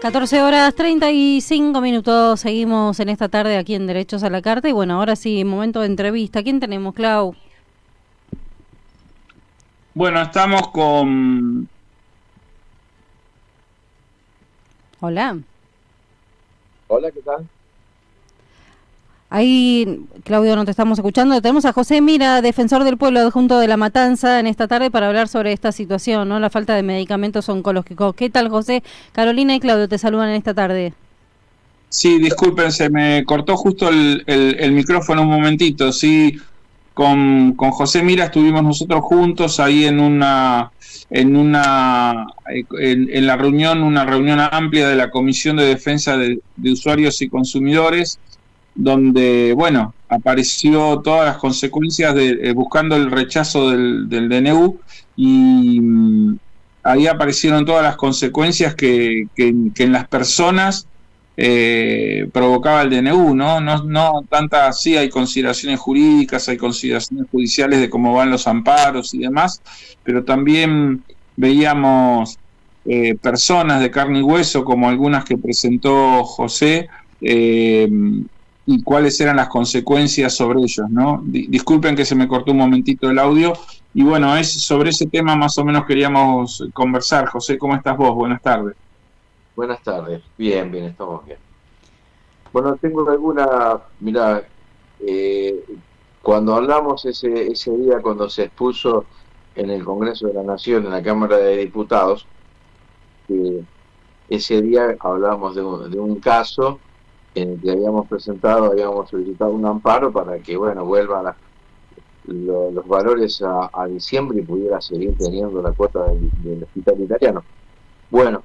14:35, seguimos en esta tarde aquí en Derechos a la Carta y bueno, ahora sí, momento de entrevista. ¿Quién tenemos, Clau? Bueno, estamos con... Hola. Hola, ¿qué tal? Ahí, Claudio, no te estamos escuchando. Tenemos a José Mira, defensor del pueblo adjunto de La Matanza, en esta tarde para hablar sobre esta situación, ¿no? La falta de medicamentos oncológicos. ¿Qué tal, José? Carolina y Claudio te saludan en esta tarde. Sí, disculpen, se me cortó justo el micrófono un momentito. Sí, con José Mira estuvimos nosotros juntos ahí en la reunión, una reunión amplia de la Comisión de Defensa de Usuarios y Consumidores, donde, bueno, apareció todas las consecuencias de buscando el rechazo del DNU y ahí aparecieron todas las consecuencias que en las personas provocaba el DNU, ¿no? No tantas, sí hay consideraciones jurídicas, hay consideraciones judiciales de cómo van los amparos y demás, pero también veíamos personas de carne y hueso, como algunas que presentó José, y cuáles eran las consecuencias sobre ellos, ¿no? Disculpen que se me cortó un momentito el audio, y bueno, es sobre ese tema más o menos queríamos conversar. José, ¿cómo estás vos? Buenas tardes. Buenas tardes. Bien, estamos bien. Bueno, tengo alguna... Mira, cuando hablamos ese día, cuando se expuso en el Congreso de la Nación, en la Cámara de Diputados, ese día hablábamos de un caso en el que habíamos solicitado un amparo para que, bueno, vuelvan los valores a diciembre y pudiera seguir teniendo la cuota del hospital italiano. Bueno,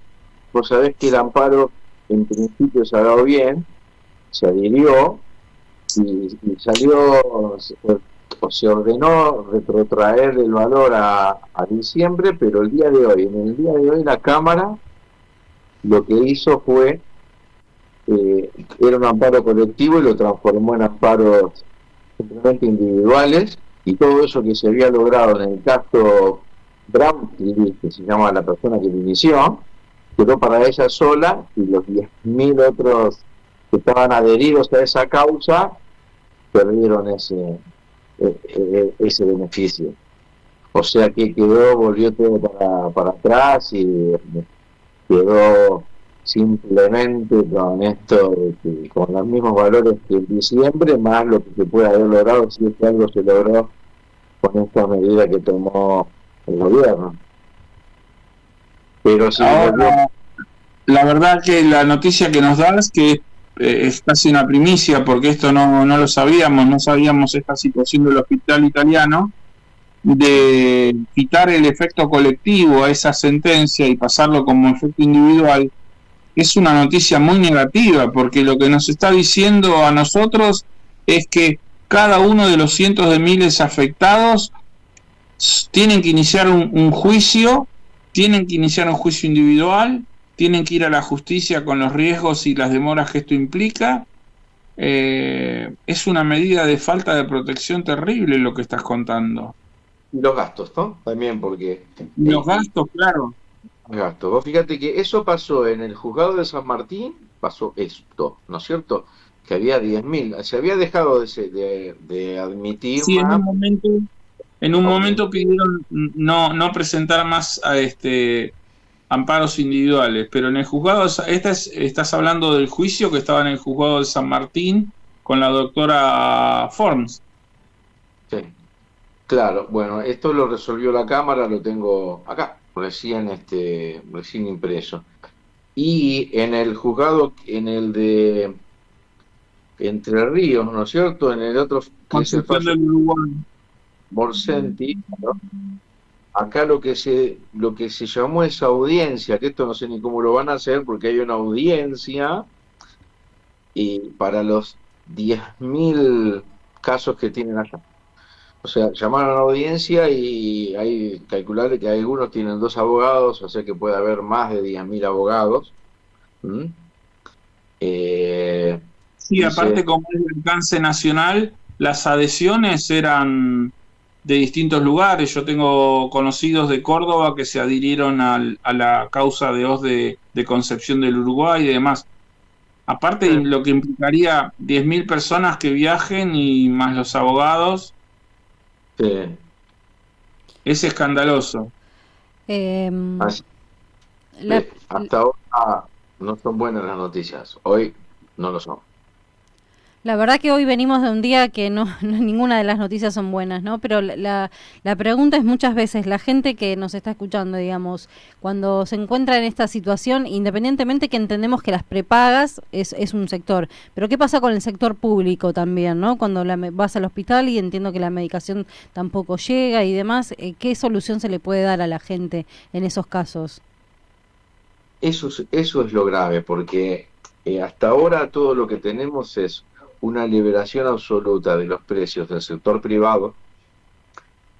vos sabés que el amparo en principio se ha dado bien, se adhirió y salió, o se ordenó retrotraer el valor a diciembre, pero en el día de hoy la Cámara lo que hizo fue, era un amparo colectivo y lo transformó en amparos simplemente individuales, y todo eso que se había logrado en el caso Bramley, que se llama la persona que lo inició, quedó para ella sola, y los 10.000 otros que estaban adheridos a esa causa perdieron ese beneficio. O sea que volvió todo para atrás y quedó simplemente con esto, con los mismos valores que en diciembre, más lo que se puede haber logrado, si es que algo se logró con esta medida que tomó el gobierno. Pero sí, ahora, la verdad que la noticia que nos das, que es casi una primicia, porque esto no lo sabíamos, no sabíamos esta situación del hospital italiano, de quitar el efecto colectivo a esa sentencia y pasarlo como efecto individual, es una noticia muy negativa, porque lo que nos está diciendo a nosotros es que cada uno de los cientos de miles afectados tienen que iniciar un juicio, tienen que iniciar un juicio individual, tienen que ir a la justicia con los riesgos y las demoras que esto implica. Es una medida de falta de protección terrible lo que estás contando. Y los gastos, ¿no? También, porque... Los gastos, claro. Gastos. Vos fíjate que eso pasó en el juzgado de San Martín, pasó esto, ¿no es cierto? Que había 10.000, se había dejado de admitir. Sí, más. En un momento pidieron no presentar más amparos individuales, pero en el juzgado, estás hablando del juicio que estaba en el juzgado de San Martín con la doctora Forms. Sí, claro, bueno, esto lo resolvió la Cámara, lo tengo acá, recién impreso. Y en el juzgado, en el de Entre Ríos, ¿no es cierto? En el otro, que es el fallo Morsenti, ¿no? Acá lo que se llamó esa audiencia, que esto no sé ni cómo lo van a hacer, porque hay una audiencia y para los 10.000 casos que tienen allá. O sea, llamaron a la audiencia y hay calcular que algunos tienen 2 abogados, o sea que puede haber más de 10.000 abogados. Sí, aparte, como es el alcance nacional, las adhesiones eran de distintos lugares. Yo tengo conocidos de Córdoba que se adhirieron a la causa de Oz de de Concepción del Uruguay y demás. Aparte, lo que implicaría 10.000 personas que viajen y más los abogados, Sí. es escandaloso. Em, Así la, que hasta ahora no son buenas las noticias. Hoy no lo son. La verdad que hoy venimos de un día que ninguna de las noticias son buenas, ¿no? Pero la pregunta es muchas veces, la gente que nos está escuchando, digamos, cuando se encuentra en esta situación, independientemente que entendemos que las prepagas es un sector, pero ¿qué pasa con el sector público también, ¿no? Cuando vas al hospital y entiendo que la medicación tampoco llega y demás, ¿qué solución se le puede dar a la gente en esos casos? Eso es lo grave, porque hasta ahora todo lo que tenemos es una liberación absoluta de los precios del sector privado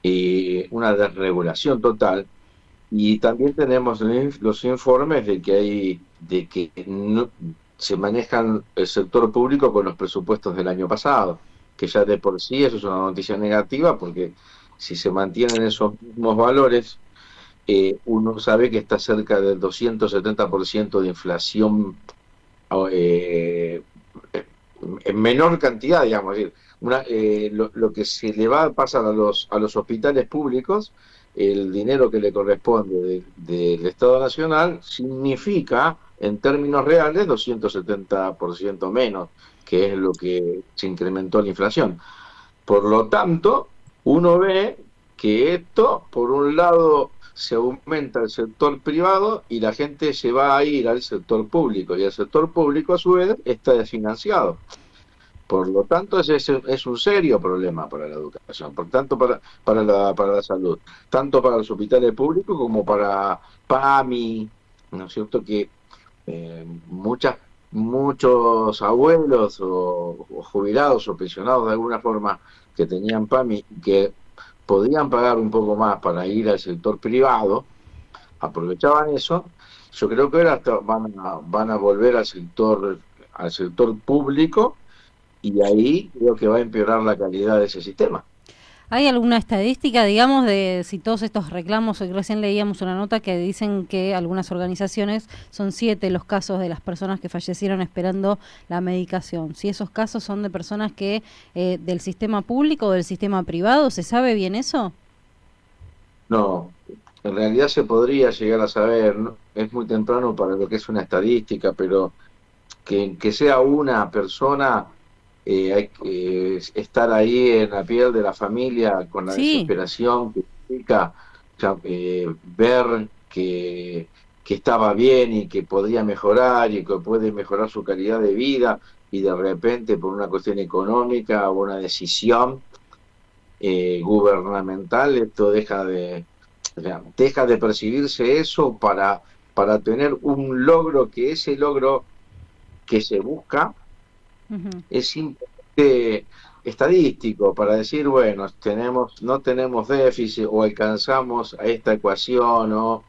y una desregulación total. Y también tenemos los informes de que no, se manejan el sector público con los presupuestos del año pasado, que ya de por sí eso es una noticia negativa, porque si se mantienen esos mismos valores, uno sabe que está cerca del 270% de inflación eh, en menor cantidad, digamos. Es decir, lo que se le va a pasar a los hospitales públicos, el dinero que le corresponde del Estado Nacional, significa, en términos reales, 270% menos, que es lo que se incrementó la inflación. Por lo tanto, uno ve que esto, por un lado, se aumenta el sector privado y la gente se va a ir al sector público, y el sector público, a su vez, está desfinanciado. Por lo tanto, es un serio problema para la educación, por tanto para la salud, tanto para los hospitales públicos como para PAMI, ¿no es cierto? Que muchos abuelos o jubilados o pensionados de alguna forma que tenían PAMI, que podían pagar un poco más para ir al sector privado, aprovechaban eso. Yo creo que ahora van a volver al sector público, y ahí creo que va a empeorar la calidad de ese sistema. ¿Hay alguna estadística, digamos, de si todos estos reclamos, recién leíamos una nota que dicen que algunas organizaciones, son 7 los casos de las personas que fallecieron esperando la medicación? Si esos casos son de personas que del sistema público o del sistema privado, ¿se sabe bien eso? No, en realidad se podría llegar a saber, ¿no? Es muy temprano para lo que es una estadística, pero que sea una persona, hay que estar ahí en la piel de la familia con la Sí. desesperación que implica ver que estaba bien y que podría mejorar y que puede mejorar su calidad de vida, y de repente por una cuestión económica o una decisión gubernamental, esto o sea, deja de percibirse eso para tener un logro, que ese logro que se busca Ujú. es simplemente estadístico, para decir, bueno, no tenemos déficit o alcanzamos a esta ecuación, o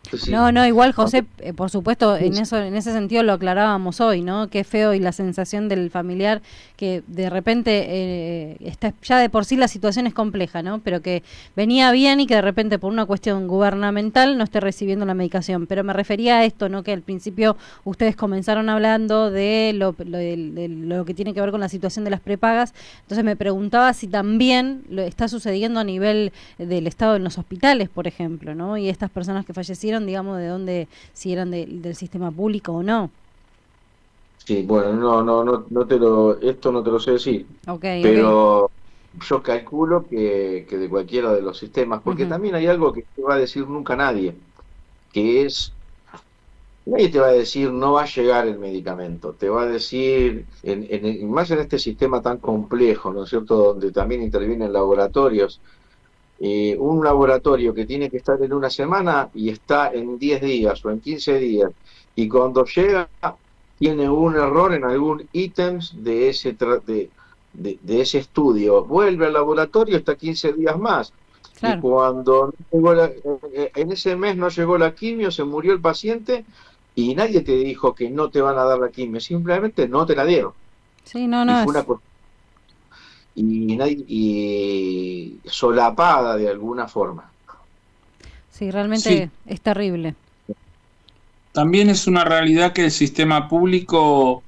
entonces, No, no, igual cuando- José, por supuesto, en ese sentido lo aclarábamos hoy, ¿no? Qué feo y la sensación del familiar que de repente está ya de por sí la situación es compleja, ¿no? Pero que venía bien y que de repente por una cuestión gubernamental no esté recibiendo la medicación. Pero me refería a esto, ¿no? Que al principio ustedes comenzaron hablando de de lo que tiene que ver con la situación de las prepagas. Entonces me preguntaba si también lo está sucediendo a nivel del estado en los hospitales, por ejemplo, ¿no? Y estas personas que fallecieron, digamos, de dónde, si eran del sistema público o no. sí, bueno, esto no te lo sé decir, Ok, ok. pero yo calculo que de cualquiera de los sistemas, porque Ujú. también hay algo que no va a decir nunca nadie, que es, nadie te va a decir no va a llegar el medicamento, te va a decir, más en este sistema tan complejo, ¿no es cierto?, donde también intervienen laboratorios, un laboratorio que tiene que estar en una semana y está en 10 días o en 15 días, y cuando llega tiene un error en algún ítems de ese estudio, vuelve al laboratorio, está 15 días más. Y Claro. cuando no llegó en ese mes no llegó la quimio, se murió el paciente, y nadie te dijo que no te van a dar la quimio, simplemente no te la dieron. Sí, no, Y no fue una es. cuestión y solapada de alguna forma. Sí, Sí, realmente es terrible. También es una realidad que el sistema público,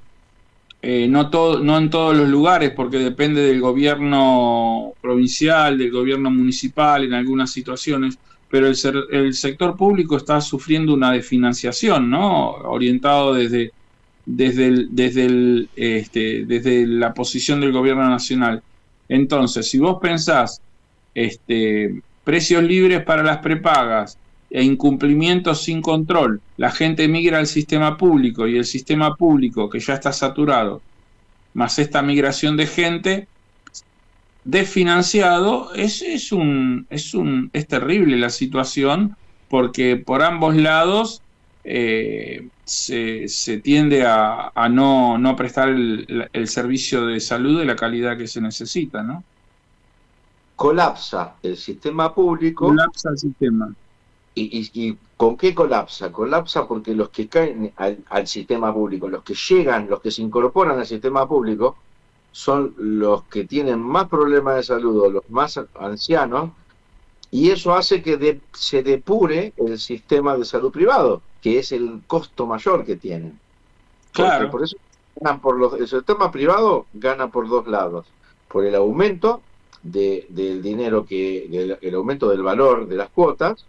no en todos los lugares, porque depende del gobierno provincial, del gobierno municipal en algunas situaciones, pero el sector público está sufriendo una desfinanciación, ¿no? Orientado desde la posición del gobierno nacional. Entonces, si vos pensás precios libres para las prepagas e incumplimientos sin control, la gente migra al sistema público y el sistema público, que ya está saturado, más esta migración de gente desfinanciado, es terrible la situación, porque por ambos lados se tiende a no prestar el servicio de salud de la calidad que se necesita, ¿no? Colapsa el sistema público. Colapsa el sistema. ¿Y con qué colapsa? Colapsa porque los que caen al sistema público, los que llegan, los que se incorporan al sistema público, son los que tienen más problemas de salud o los más ancianos, y eso hace que se depure el sistema de salud privado, que es el costo mayor que tienen. Claro. Por eso el sistema privado gana por dos lados: por el aumento del dinero, el aumento del valor de las cuotas,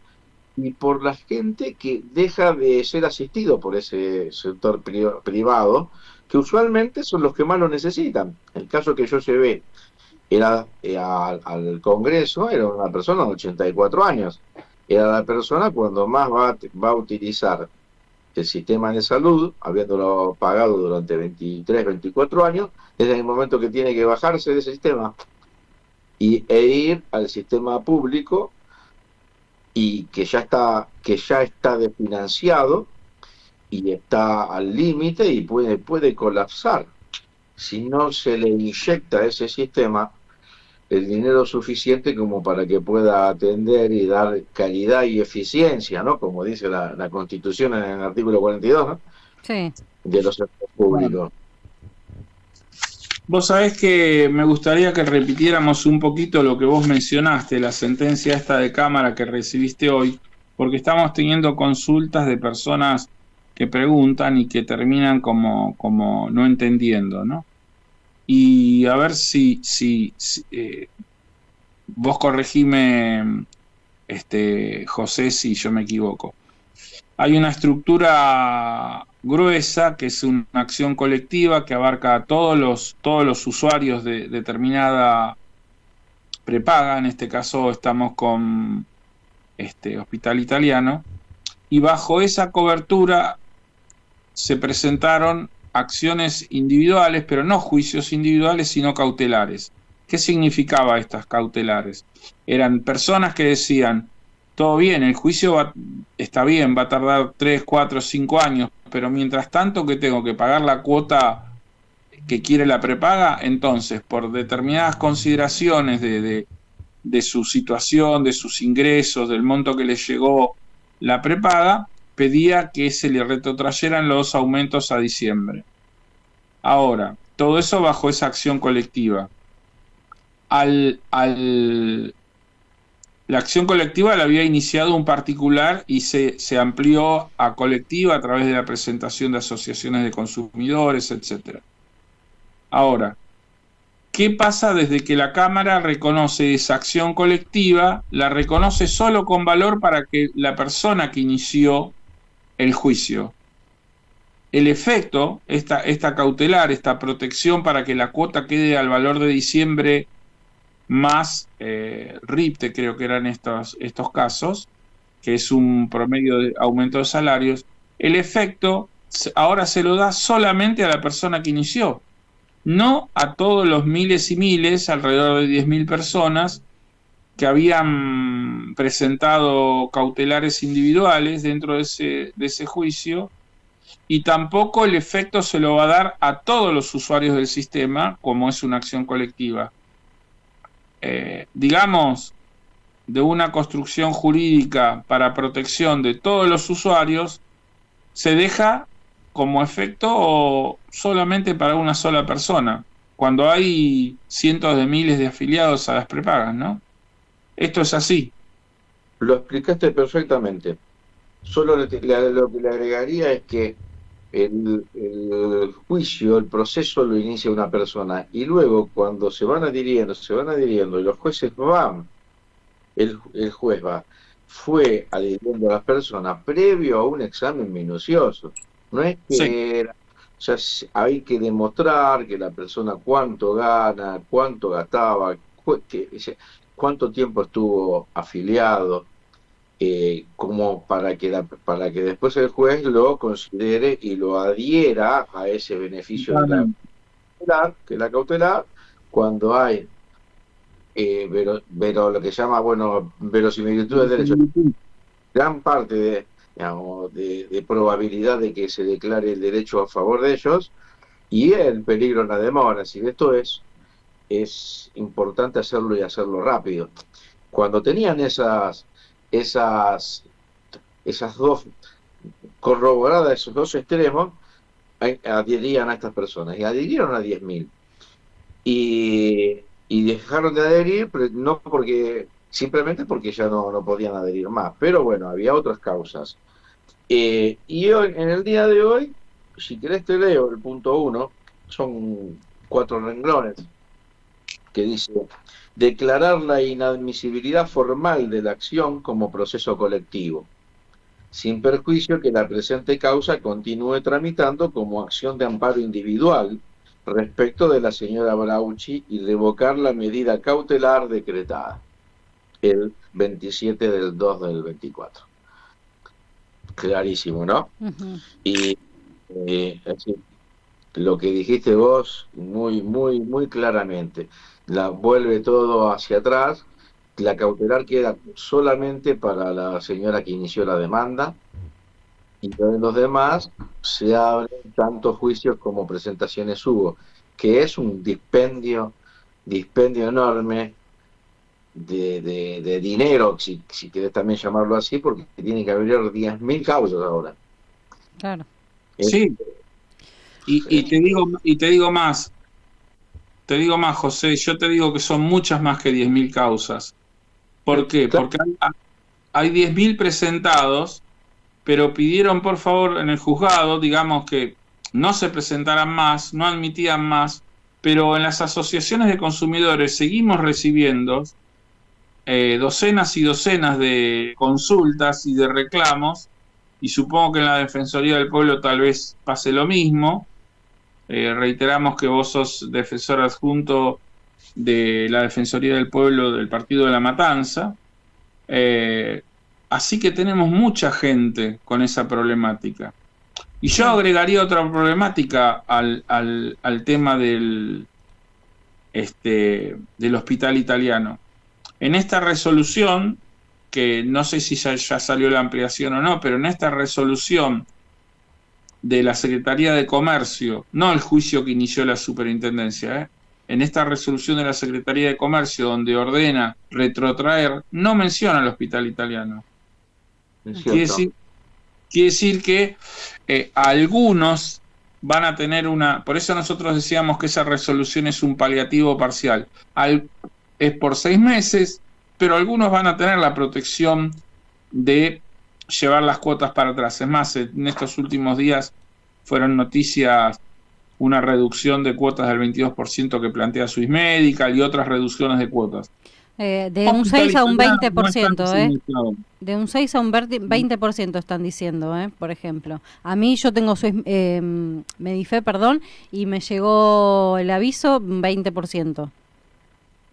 y por la gente que deja de ser asistido por ese sector privado, que usualmente son los que más lo necesitan. El caso que yo llevé al Congreso era una persona de 84 años. Era la persona cuando más va a utilizar el sistema de salud, habiéndolo pagado durante 23, 24 años, desde el momento que tiene que bajarse de ese sistema e ir al sistema público, y que ya está desfinanciado y está al límite y puede colapsar si no se le inyecta a ese sistema el dinero suficiente como para que pueda atender y dar calidad y eficiencia, ¿no? Como dice la Constitución en el artículo 42, ¿no? Sí. De los sectores públicos. Bueno. Vos sabés que me gustaría que repitiéramos un poquito lo que vos mencionaste, la sentencia esta de Cámara que recibiste hoy, porque estamos teniendo consultas de personas que preguntan y que terminan como no entendiendo, ¿no? Y a ver si vos corregime, José, si yo me equivoco. Hay una estructura gruesa que es una acción colectiva que abarca a todos los usuarios de determinada prepaga. En este caso estamos con Hospital Italiano, y bajo esa cobertura se presentaron acciones individuales, pero no juicios individuales, sino cautelares. ¿Qué significaba estas cautelares? Eran personas que decían: todo bien, el juicio está bien, va a tardar 3, 4, 5 años, pero mientras tanto que tengo que pagar la cuota que quiere la prepaga, entonces por determinadas consideraciones de su situación, de sus ingresos, del monto que le llegó la prepaga, pedía que se le retrotrayeran los aumentos a diciembre. Ahora, todo eso bajo esa acción colectiva. La acción colectiva la había iniciado un particular y se amplió a colectiva a través de la presentación de asociaciones de consumidores, etc. Ahora, ¿qué pasa desde que la Cámara reconoce esa acción colectiva? La reconoce solo con valor para que la persona que inició el juicio. El efecto, esta cautelar, esta protección para que la cuota quede al valor de diciembre más RIPTE, creo que eran estos casos, que es un promedio de aumento de salarios, el efecto ahora se lo da solamente a la persona que inició, no a todos los miles y miles, alrededor de 10.000 personas, que habían presentado cautelares individuales dentro de ese juicio, y tampoco el efecto se lo va a dar a todos los usuarios del sistema, como es una acción colectiva. Digamos, de una construcción jurídica para protección de todos los usuarios, se deja como efecto solamente para una sola persona, cuando hay cientos de miles de afiliados a las prepagas, ¿no? Esto es así. Lo explicaste perfectamente. Solo lo que le agregaría es que el juicio, el proceso lo inicia una persona y luego cuando se van adhiriendo y los jueces van, el juez va, fue adhiriendo a las personas previo a un examen minucioso. No es Sí, que ya hay que demostrar que la persona cuánto gana, cuánto gastaba, cuánto tiempo estuvo afiliado, como para que después el juez lo considere y lo adhiera a ese beneficio de totalmente. la cautelar, cuando hay lo que llama, bueno, verosimilitud del derecho, gran parte digamos, de probabilidad de que se declare el derecho a favor de ellos y el peligro en la demora. Así que esto es importante hacerlo y hacerlo rápido. Cuando tenían esas, esas dos corroboradas, esos dos extremos, adherían a estas personas y adhirieron a 10.000 y dejaron de adherir, pero no porque simplemente porque ya no podían adherir más, pero bueno, había otras causas. Y hoy, en el día de hoy, si querés te leo el punto 1, son 4 renglones, que dice: declarar la inadmisibilidad formal de la acción como proceso colectivo, sin perjuicio que la presente causa continúe tramitando como acción de amparo individual respecto de la señora Brauchi y revocar la medida cautelar decretada el 27 del 2 del 24. Clarísimo, ¿no? Ujú. Y así, lo que dijiste vos muy, muy, muy claramente, la vuelve todo hacia atrás, la cautelar queda solamente para la señora que inició la demanda, y de los demás se abren tantos juicios como presentaciones hubo, que es un dispendio enorme de dinero, si querés también llamarlo así, porque tiene que abrir 10.000 causas ahora. Claro. Es, Sí, y es- te digo más, José, yo te digo que son muchas más que 10.000 causas. ¿Por qué? claro, Porque hay 10.000 presentados, pero pidieron por favor en el juzgado, digamos, que no se presentaran más, no admitían más, pero en las asociaciones de consumidores seguimos recibiendo docenas y docenas de consultas y de reclamos, y supongo que en la Defensoría del Pueblo tal vez pase lo mismo. Reiteramos que vos sos defensor adjunto de la Defensoría del Pueblo del Partido de la Matanza. Eh, Así que tenemos mucha gente con esa problemática. Y yo Sí. agregaría otra problemática al tema del hospital italiano. En esta resolución, que no sé si ya salió la ampliación o no, pero en esta resolución de la Secretaría de Comercio, no el juicio que inició la superintendencia, en esta resolución de la Secretaría de Comercio donde ordena retrotraer, no menciona el hospital italiano. es Quiere cierto. decir, quiere decir que algunos van a tener por eso nosotros decíamos que esa resolución es un paliativo parcial. Es por 6 meses, pero algunos van a tener la protección de llevar las cuotas para atrás. Es más, en estos últimos días fueron noticias una reducción de cuotas del 22% que plantea Swiss Medical y otras reducciones de cuotas. De un Hospital 6 a un italiano no están 20%, en ¿eh? ese estado. De un 6 a un 20% están diciendo, por ejemplo. A mí yo tengo Medife, perdón, y me llegó el aviso 20%.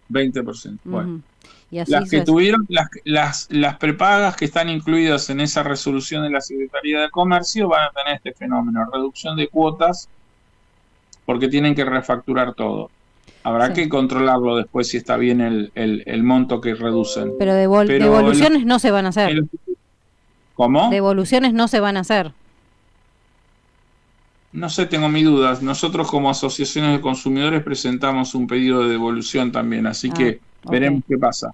20%. Bueno. Ujú. Y así Las que se... tuvieron, las prepagas que están incluidas en esa resolución de la Secretaría de Comercio van a tener este fenómeno, reducción de cuotas, porque tienen que refacturar todo. Habrá Sí. que controlarlo después si está bien el monto que reducen. Pero Pero devoluciones no se van a hacer. ¿Cómo? Devoluciones no se van a hacer. No sé, tengo mis dudas. Nosotros como asociaciones de consumidores presentamos un pedido de devolución también, así Ah, que ok. veremos qué pasa.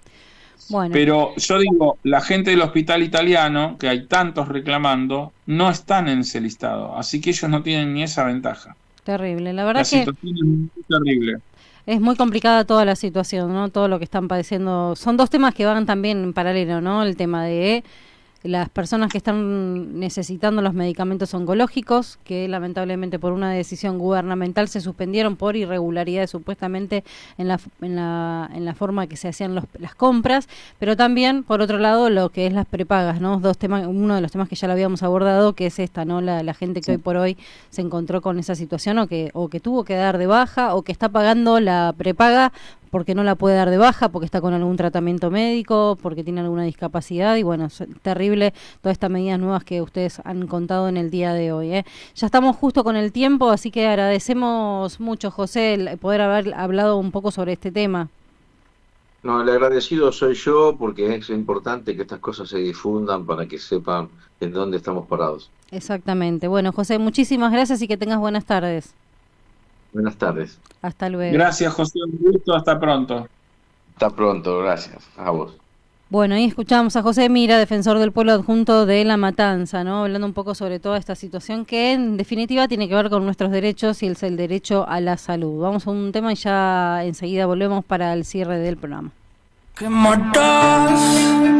Bueno, Pero yo digo, la gente del hospital italiano, que hay tantos reclamando, no están en ese listado, así que ellos no tienen ni esa ventaja. terrible. La La verdad que situación es muy terrible. es muy complicada toda la situación, ¿no? Todo lo que están padeciendo. Son dos temas que van también en paralelo, ¿no? El tema de las personas que están necesitando los medicamentos oncológicos, que lamentablemente por una decisión gubernamental se suspendieron por irregularidades supuestamente en la forma que se hacían las compras, pero también por otro lado lo que es las prepagas, ¿no? Dos temas, uno de los temas que ya lo habíamos abordado, que es esta, ¿no? La gente que hoy por hoy se encontró con esa situación o que tuvo que dar de baja o que está pagando la prepaga porque no la puede dar de baja, porque está con algún tratamiento médico, porque tiene alguna discapacidad, y bueno, es terrible todas estas medidas nuevas que ustedes han contado en el día de hoy, ¿eh? Ya estamos justo con el tiempo, así que agradecemos mucho, José, el poder haber hablado un poco sobre este tema. No, el agradecido soy yo, porque es importante que estas cosas se difundan para que sepan en dónde estamos parados. Exactamente. Bueno, José, muchísimas gracias y que tengas buenas tardes. Buenas tardes. Hasta luego. Gracias, José, un gusto, hasta pronto. Hasta pronto, gracias. A vos. Bueno, ahí escuchamos a José Mira, defensor del pueblo adjunto de La Matanza, ¿no? Hablando un poco sobre toda esta situación que en definitiva tiene que ver con nuestros derechos y es el derecho a la salud. Vamos a un tema y ya enseguida volvemos para el cierre del programa. ¿Qué matas?